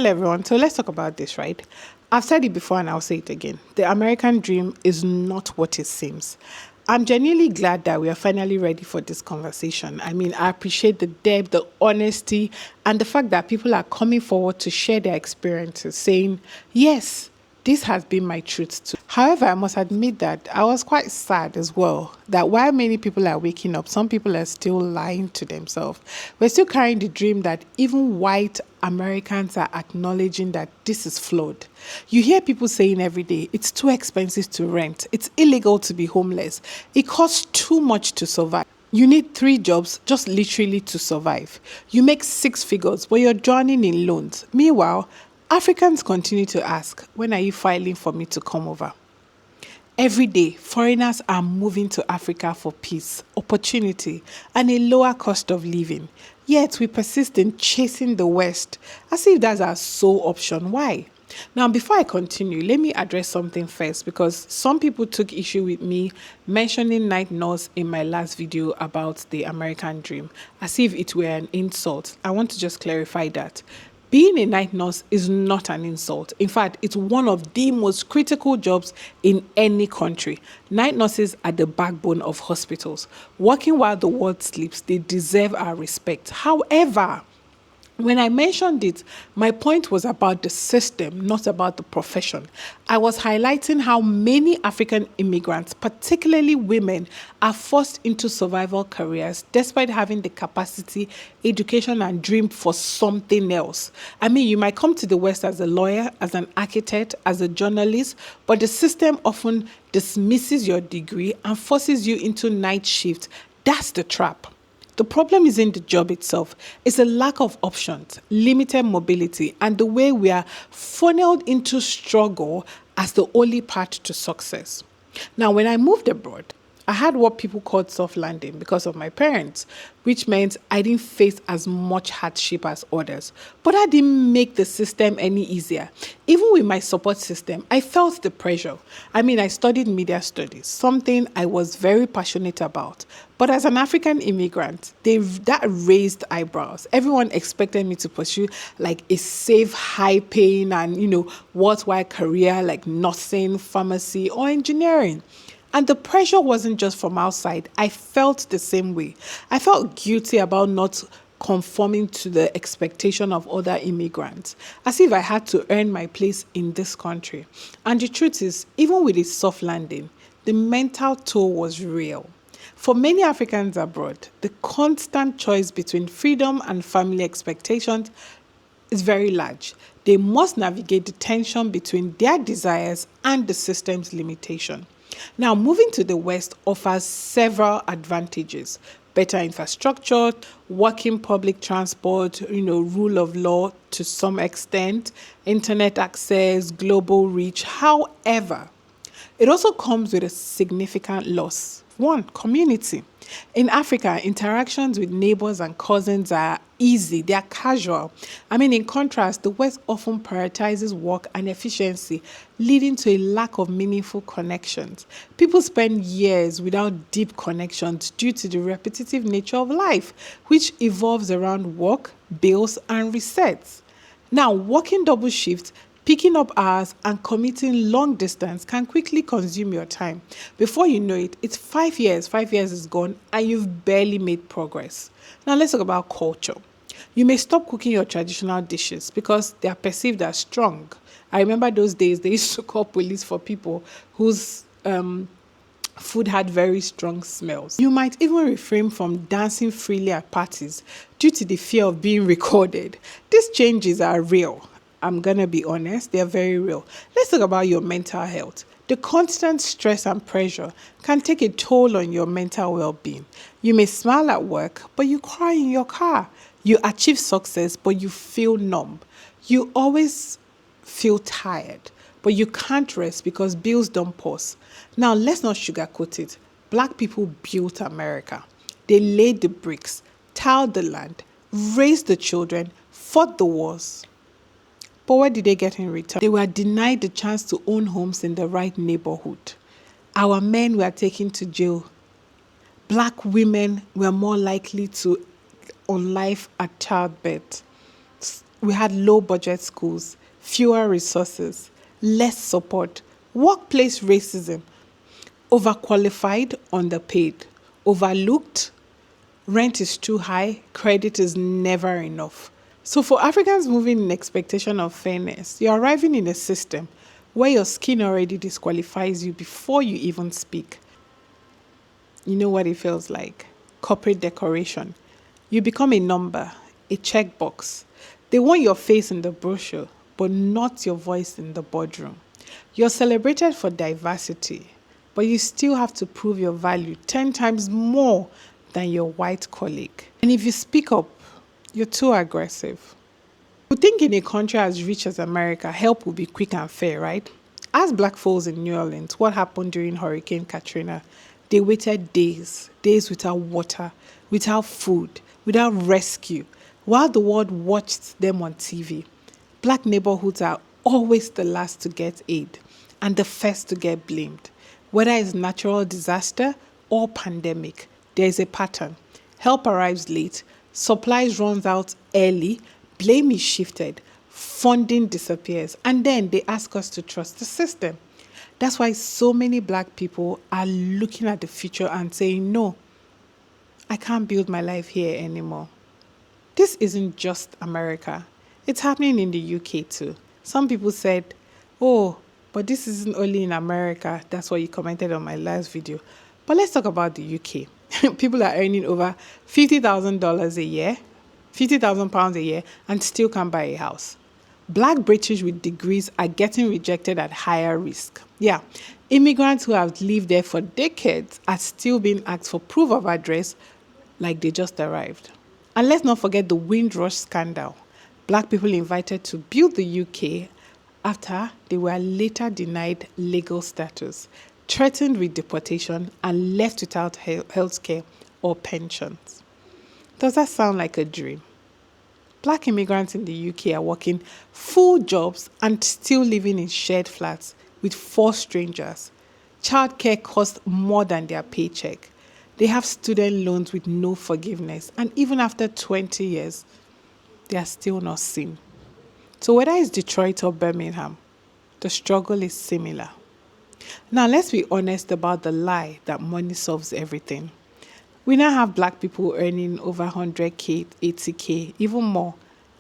Hello, everyone. So let's talk about this, right? I've said it before and I'll say it again. The American dream is not what it seems. I'm genuinely glad that we are finally ready for this conversation. I mean, I appreciate the depth, the honesty, and the fact that people are coming forward to share their experiences, saying, yes, this has been my truth too. However, I must admit that I was quite sad as well that while many people are waking up, some people are still lying to themselves. We're still carrying the dream that even white Americans are acknowledging that this is flawed. You hear people saying every day, it's too expensive to rent, it's illegal to be homeless, it costs too much to survive. You need three jobs just literally to survive. You make six figures, but you're drowning in loans. Meanwhile, Africans continue to ask, when are you filing for me to come over? Every day, foreigners are moving to Africa for peace, opportunity, and a lower cost of living. Yet we persist in chasing the West as if that's our sole option. Why? Now, before I continue, let me address something first because some people took issue with me mentioning night nurse in my last video about the American dream as if it were an insult. I want to just clarify that. Being a night nurse is not an insult. In fact, it's one of the most critical jobs in any country. Night nurses are the backbone of hospitals. Working while the world sleeps, they deserve our respect. However, when I mentioned it, my point was about the system, not about the profession. I was highlighting how many African immigrants, particularly women, are forced into survival careers despite having the capacity, education, and dream for something else. I mean, you might come to the West as a lawyer, as an architect, as a journalist, but the system often dismisses your degree and forces you into night shift. That's the trap. The problem isn't the job itself, it's a lack of options, limited mobility, and the way we are funneled into struggle as the only path to success. Now, when I moved abroad, I had what people called soft landing because of my parents, which meant I didn't face as much hardship as others. But I didn't make the system any easier. Even with my support system, I felt the pressure. I mean, I studied media studies, something I was very passionate about. But as an African immigrant, that raised eyebrows. Everyone expected me to pursue like a safe, high-paying and, worthwhile career like nursing, pharmacy, or engineering. And the pressure wasn't just from outside. I felt the same way. I felt guilty about not conforming to the expectation of other immigrants, as if I had to earn my place in this country. And the truth is, even with its soft landing, the mental toll was real. For many Africans abroad, the constant choice between freedom and family expectations is very large. They must navigate the tension between their desires and the system's limitation. Now, moving to the West offers several advantages. Better infrastructure, working public transport, rule of law to some extent, internet access, global reach. However, it also comes with a significant loss. One, community. In Africa, interactions with neighbors and cousins are easy, they are casual. I mean, in contrast, the West often prioritizes work and efficiency, leading to a lack of meaningful connections. People spend years without deep connections due to the repetitive nature of life, which evolves around work, bills, and resets. Now, working double shifts, picking up hours and commuting long distance can quickly consume your time. Before you know it, it's 5 years. 5 years is gone and you've barely made progress. Now let's talk about culture. You may stop cooking your traditional dishes because they are perceived as strong. I remember those days they used to call police for people whose food had very strong smells. You might even refrain from dancing freely at parties due to the fear of being recorded. These changes are real. I'm going to be honest, they're very real. Let's talk about your mental health. The constant stress and pressure can take a toll on your mental well-being. You may smile at work, but you cry in your car. You achieve success, but you feel numb. You always feel tired, but you can't rest because bills don't pause. Now, let's not sugarcoat it. Black people built America. They laid the bricks, tiled the land, raised the children, fought the wars. But what did they get in return? They were denied the chance to own homes in the right neighborhood. Our men were taken to jail. Black women were more likely to on life at childbirth. We had low budget schools, fewer resources, less support, workplace racism, overqualified, underpaid, overlooked, rent is too high, credit is never enough. So, for Africans moving in expectation of fairness, you're arriving in a system where your skin already disqualifies you before you even speak. You know what it feels like? Corporate decoration. You become a number, a checkbox. They want your face in the brochure, but not your voice in the boardroom. You're celebrated for diversity, but you still have to prove your value 10 times more than your white colleague. And if you speak up, you're too aggressive. You think in a country as rich as America, help will be quick and fair, right? As black folks in New Orleans, what happened during Hurricane Katrina? They waited days, days without water, without food, without rescue, while the world watched them on TV. Black neighborhoods are always the last to get aid and the first to get blamed. Whether it's natural disaster or pandemic, there is a pattern. Help arrives late, supplies runs out early, blame is shifted, funding disappears, and then they ask us to trust the system. That's why so many black people are looking at the future and saying, no, I can't build my life here anymore. This isn't just America. It's happening in the UK too. Some people said, oh, but this isn't only in America. That's what you commented on my last video. But let's talk about the UK. People are earning over $50,000 a year, £50,000 a year, and still can't buy a house. Black British with degrees are getting rejected at higher risk. Yeah, immigrants who have lived there for decades are still being asked for proof of address like they just arrived. And let's not forget the Windrush scandal. Black people invited to build the UK after they were later denied legal status, threatened with deportation, and left without health care or pensions. Does that sound like a dream? Black immigrants in the UK are working full jobs and still living in shared flats with 4 strangers. Childcare costs more than their paycheck. They have student loans with no forgiveness. And even after 20 years, they are still not seen. So whether it's Detroit or Birmingham, the struggle is similar. Now let's be honest about the lie that money solves everything. We now have black people earning over 100K, 80K, even more,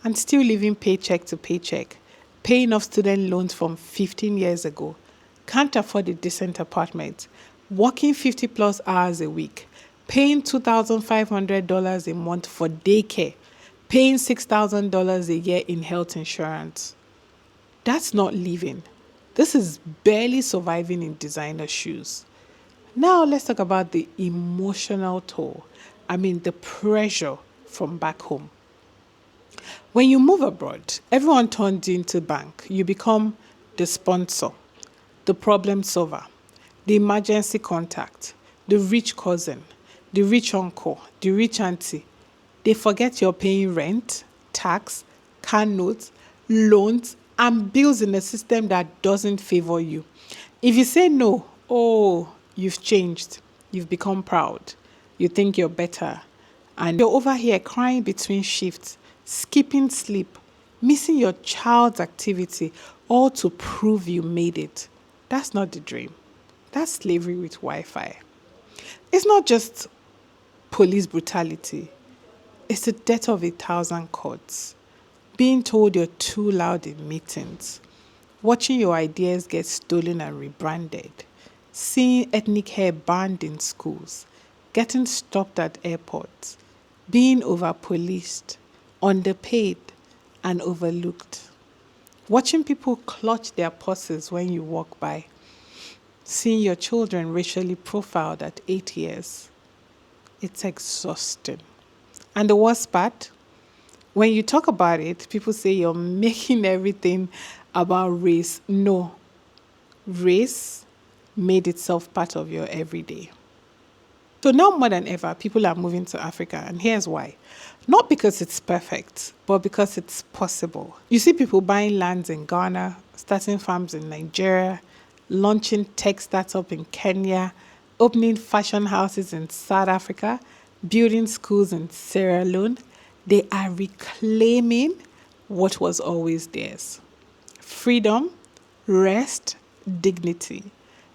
and still living paycheck to paycheck, paying off student loans from 15 years ago, can't afford a decent apartment, working 50 plus hours a week, paying $2,500 a month for daycare, paying $6,000 a year in health insurance. That's not living. This is barely surviving in designer shoes. Now let's talk about the emotional toll. The pressure from back home. When you move abroad, everyone turns you into bank. You become the sponsor, the problem solver, the emergency contact, the rich cousin, the rich uncle, the rich auntie. They forget you're paying rent, tax, car notes, loans, and bills in a system that doesn't favor you. If you say no, oh, you've changed. You've become proud. You think you're better. And you're over here crying between shifts, skipping sleep, missing your child's activity, all to prove you made it. That's not the dream. That's slavery with Wi-Fi. It's not just police brutality. It's the death of 1,000 courts. Being told you're too loud in meetings. Watching your ideas get stolen and rebranded. Seeing ethnic hair banned in schools, getting stopped at airports, being over-policed, underpaid, and overlooked. Watching people clutch their purses when you walk by. Seeing your children racially profiled at 8 years. It's exhausting. And the worst part, when you talk about it, people say you're making everything about race. No, race made itself part of your everyday. So now more than ever, people are moving to Africa, and here's why. Not because it's perfect, but because it's possible. You see people buying lands in Ghana, starting farms in Nigeria, launching tech startups in Kenya, opening fashion houses in South Africa, building schools in Sierra Leone. They are reclaiming, what was always theirs: freedom, rest, dignity.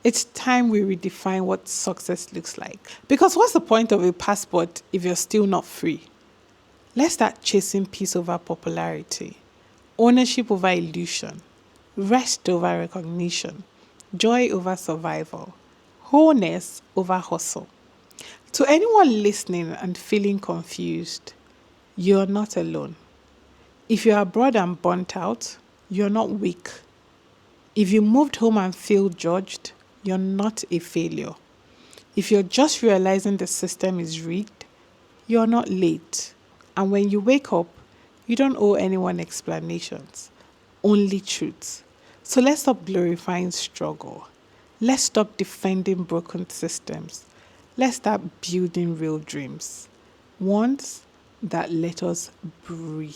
It's time we redefine what success looks like. Because what's the point of a passport if you're still not free? Let's start chasing peace over popularity, ownership over illusion, rest over recognition, joy over survival, wholeness over hustle. To anyone listening and feeling confused, you're not alone. If you're abroad and burnt out, you're not weak. If you moved home and feel judged, you're not a failure. If you're just realizing the system is rigged, you're not late. And when you wake up, you don't owe anyone explanations, only truths. So let's stop glorifying struggle. Let's stop defending broken systems. Let's start building real dreams, ones that let us breathe.